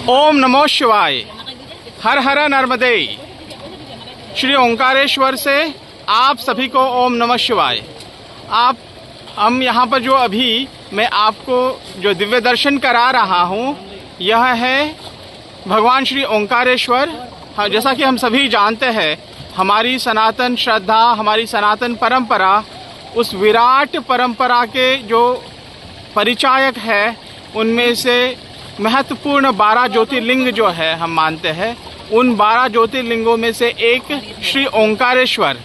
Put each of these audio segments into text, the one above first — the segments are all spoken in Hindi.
ओम नमो शिवाय। हर हर नर्मदे। श्री ओंकारेश्वर से आप सभी को ओम नमः शिवाय। हम यहाँ पर जो अभी मैं आपको जो दिव्य दर्शन करा रहा हूँ, यह है भगवान श्री ओंकारेश्वर। जैसा कि हम सभी जानते हैं, हमारी सनातन श्रद्धा, हमारी सनातन परंपरा उस विराट परंपरा के जो परिचायक है, उनमें से महत्वपूर्ण 12 ज्योतिर्लिंग जो है हम मानते हैं, उन 12 ज्योतिर्लिंगों में से एक श्री ओंकारेश्वर,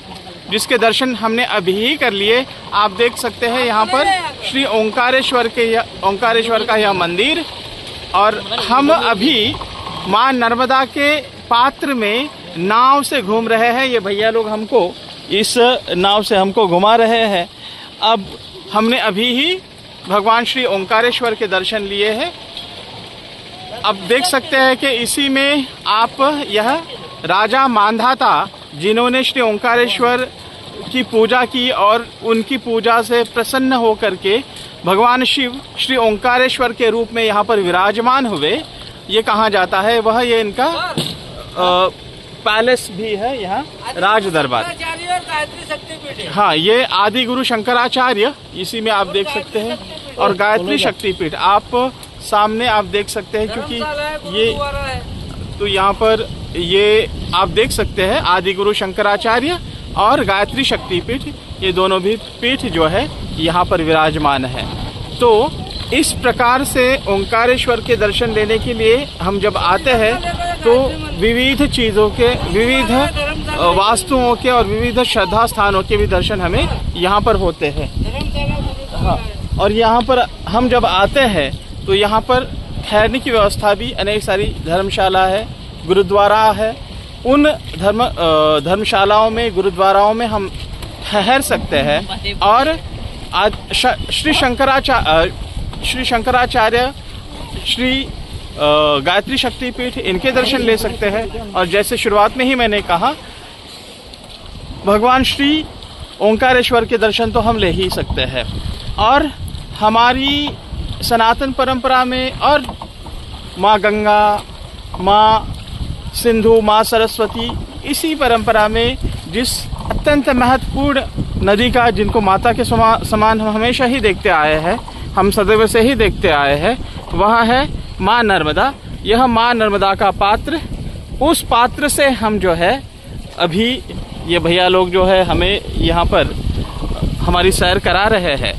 जिसके दर्शन हमने अभी ही कर लिए। आप देख सकते हैं यहाँ पर श्री ओंकारेश्वर का यह मंदिर, और हम अभी मां नर्मदा के पात्र में नाव से घूम रहे हैं। ये भैया लोग हमको इस नाव से हमको घुमा रहे हैं। अब हमने अभी ही भगवान श्री ओंकारेश्वर के दर्शन लिए हैं। अब देख सकते हैं कि इसी में आप यह राजा मांधाता, जिन्होंने श्री ओंकारेश्वर की पूजा की और उनकी पूजा से प्रसन्न होकर के भगवान शिव श्री ओंकारेश्वर के रूप में यहाँ पर विराजमान हुए, ये कहा जाता है। वह ये इनका पैलेस भी है, यहाँ राज दरबार। हाँ, ये आदि गुरु शंकराचार्य, इसी में आप देख सकते हैं, और गायत्री शक्तिपीठ आप सामने आप देख सकते हैं, क्योंकि ये तो यहाँ पर ये आप देख सकते हैं आदि गुरु शंकराचार्य और गायत्री शक्तिपीठ, ये दोनों भी पीठ जो है यहाँ पर विराजमान है। तो इस प्रकार से ओंकारेश्वर के दर्शन लेने के लिए हम जब आते हैं तो विविध चीज़ों के, विविध वास्तुओं के और विविध श्रद्धा स्थानों के भी दर्शन हमें यहाँ पर होते हैं। हाँ, और यहाँ पर हम जब आते हैं तो यहाँ पर ठहरने की व्यवस्था भी अनेक सारी धर्मशाला है, गुरुद्वारा है। उन धर्मशालाओं में, गुरुद्वाराओं में हम ठहर सकते हैं और श्री शंकराचार्य, श्री गायत्री शक्तिपीठ, इनके दर्शन ले सकते हैं। और जैसे शुरुआत में ही मैंने कहा, भगवान श्री ओंकारेश्वर के दर्शन तो हम ले ही सकते हैं। और हमारी सनातन परंपरा में और माँ गंगा, माँ सिंधु, माँ सरस्वती, इसी परंपरा में जिस अत्यंत महत्वपूर्ण नदी का, जिनको माता के समान हम हमेशा ही देखते आए हैं, हम सदैव से ही देखते आए हैं, वह है माँ नर्मदा। यह माँ नर्मदा का पात्र, उस पात्र से हम जो है अभी ये भैया लोग जो है हमें यहाँ पर हमारी सैर करा रहे हैं।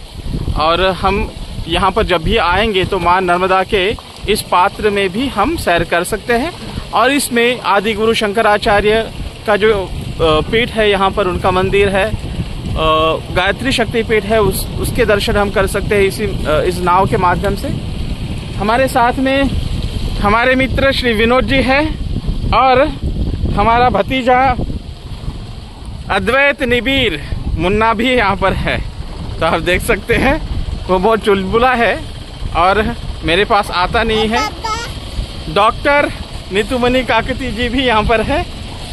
और हम यहाँ पर जब भी आएंगे तो माँ नर्मदा के इस पात्र में भी हम सैर कर सकते हैं। और इसमें आदि गुरु शंकराचार्य का जो पीठ है, यहाँ पर उनका मंदिर है, गायत्री शक्तिपीठ है, उसके दर्शन हम कर सकते हैं इस नाव के माध्यम से। हमारे साथ में हमारे मित्र श्री विनोद जी है और हमारा भतीजा अद्वैत निबीर मुन्ना भी यहाँ पर है। तो आप देख सकते हैं वो बहुत चुलबुला है और मेरे पास आता नहीं है। डॉक्टर नीतूमणि काकती जी भी यहाँ पर है,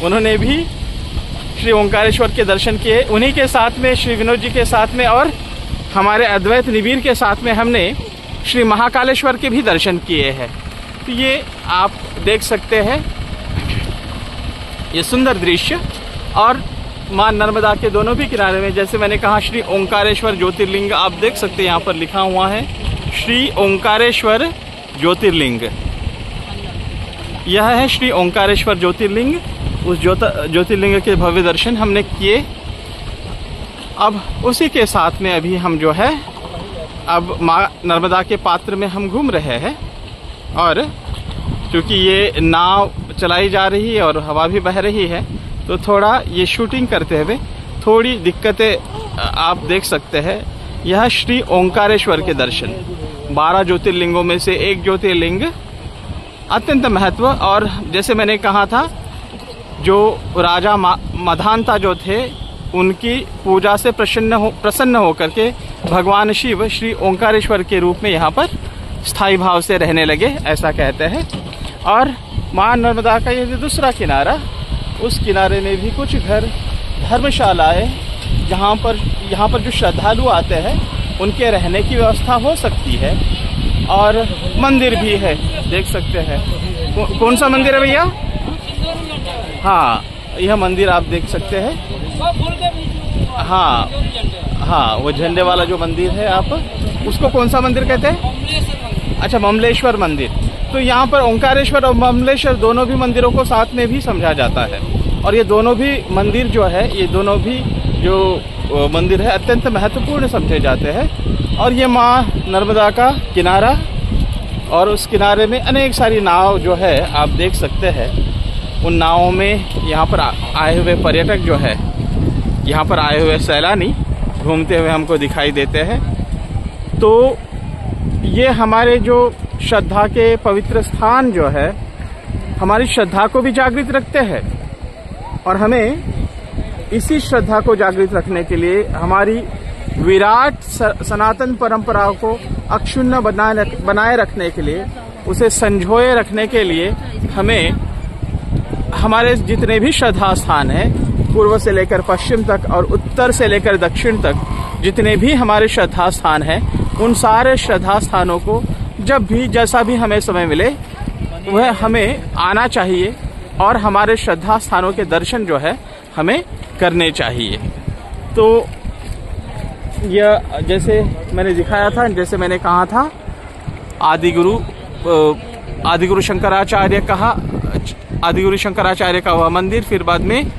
उन्होंने भी श्री ओंकारेश्वर के दर्शन किए। उन्हीं के साथ में श्री विनोद जी के साथ में और हमारे अद्वैत निबीर के साथ में हमने श्री महाकालेश्वर के भी दर्शन किए हैं। तो ये आप देख सकते हैं ये सुंदर दृश्य। और मां नर्मदा के दोनों भी किनारे में, जैसे मैंने कहा, श्री ओंकारेश्वर ज्योतिर्लिंग आप देख सकते हैं, यहाँ पर लिखा हुआ है श्री ओंकारेश्वर ज्योतिर्लिंग। यह है श्री ओंकारेश्वर ज्योतिर्लिंग। उस ज्योतिर्लिंग के भव्य दर्शन हमने किए। अब उसी के साथ में अभी हम जो है अब माँ नर्मदा के पात्र में हम घूम रहे हैं। और क्योंकि ये नाव चलाई जा रही है और हवा भी बह रही है, तो थोड़ा ये शूटिंग करते हुए थोड़ी दिक्कतें आप देख सकते हैं। यह श्री ओंकारेश्वर के दर्शन 12 ज्योतिर्लिंगों में से एक ज्योतिर्लिंग, अत्यंत महत्व। और जैसे मैंने कहा था, जो राजा मांधाता जो थे, उनकी पूजा से प्रसन्न होकर के भगवान शिव श्री ओंकारेश्वर के रूप में यहाँ पर स्थायी भाव से रहने लगे, ऐसा कहते हैं। और माँ नर्मदा का ये दूसरा किनारा, उस किनारे में भी कुछ घर, धर्मशालाएं, जहाँ पर यहाँ पर जो श्रद्धालु आते हैं उनके रहने की व्यवस्था हो सकती है। और मंदिर भी है, देख सकते हैं। कौन सा मंदिर है भैया? हाँ, यह मंदिर आप देख सकते हैं। हाँ हाँ, वो झंडे वाला जो मंदिर है, आप उसको कौन सा मंदिर कहते हैं? अच्छा, ममलेश्वर मंदिर। तो यहाँ पर ओंकारेश्वर और ममलेश्वर दोनों भी मंदिरों को साथ में भी समझा जाता है। और ये दोनों भी मंदिर जो है, ये दोनों भी जो मंदिर है अत्यंत महत्वपूर्ण समझे जाते हैं। और ये माँ नर्मदा का किनारा, और उस किनारे में अनेक सारी नाव जो है आप देख सकते हैं। उन नावों में यहाँ पर आए हुए पर्यटक जो है, यहाँ पर आए हुए सैलानी घूमते हुए हमको दिखाई देते हैं। तो ये हमारे जो श्रद्धा के पवित्र स्थान जो है, हमारी श्रद्धा को भी जागृत रखते हैं। और हमें इसी श्रद्धा को जागृत रखने के लिए, हमारी विराट सनातन परंपराओं को अक्षुण्ण बनाए रखने के लिए, उसे संजोए रखने के लिए, हमें हमारे जितने भी श्रद्धा स्थान हैं, पूर्व से लेकर पश्चिम तक और उत्तर से लेकर दक्षिण तक जितने भी हमारे श्रद्धा स्थान हैं, उन सारे श्रद्धा स्थानों को जब भी जैसा भी हमें समय मिले वह हमें आना चाहिए और हमारे श्रद्धा स्थानों के दर्शन जो है हमें करने चाहिए। तो यह जैसे मैंने दिखाया था, जैसे मैंने कहा था, आदिगुरु शंकराचार्य का वह मंदिर, फिर बाद में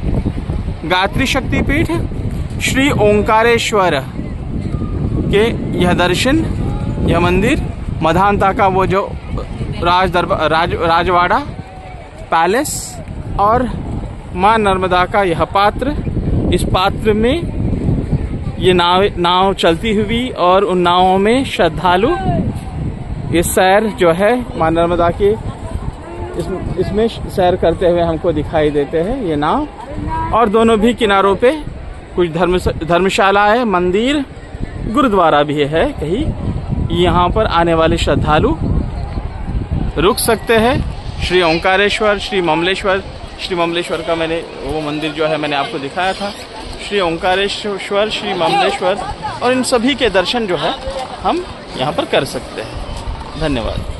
गायत्री शक्तिपीठ, श्री ओंकारेश्वर के यह दर्शन, यह मंदिर, मधानता का वो जो राजवाड़ा पैलेस, और माँ नर्मदा का यह पात्र, इस पात्र में ये नाव चलती हुई, और उन नावों में श्रद्धालु ये सैर जो है माँ नर्मदा के इसमें सैर करते हुए हमको दिखाई देते हैं, ये नाव। और दोनों भी किनारों पे कुछ धर्मशाला है, मंदिर, गुरुद्वारा भी है कहीं। यहाँ पर आने वाले श्रद्धालु रुक सकते हैं। श्री ओंकारेश्वर, श्री ममलेश्वर का मैंने वो मंदिर जो है मैंने आपको दिखाया था, श्री ओंकारेश्वर, श्री ममलेश्वर, और इन सभी के दर्शन जो है हम यहाँ पर कर सकते हैं। धन्यवाद।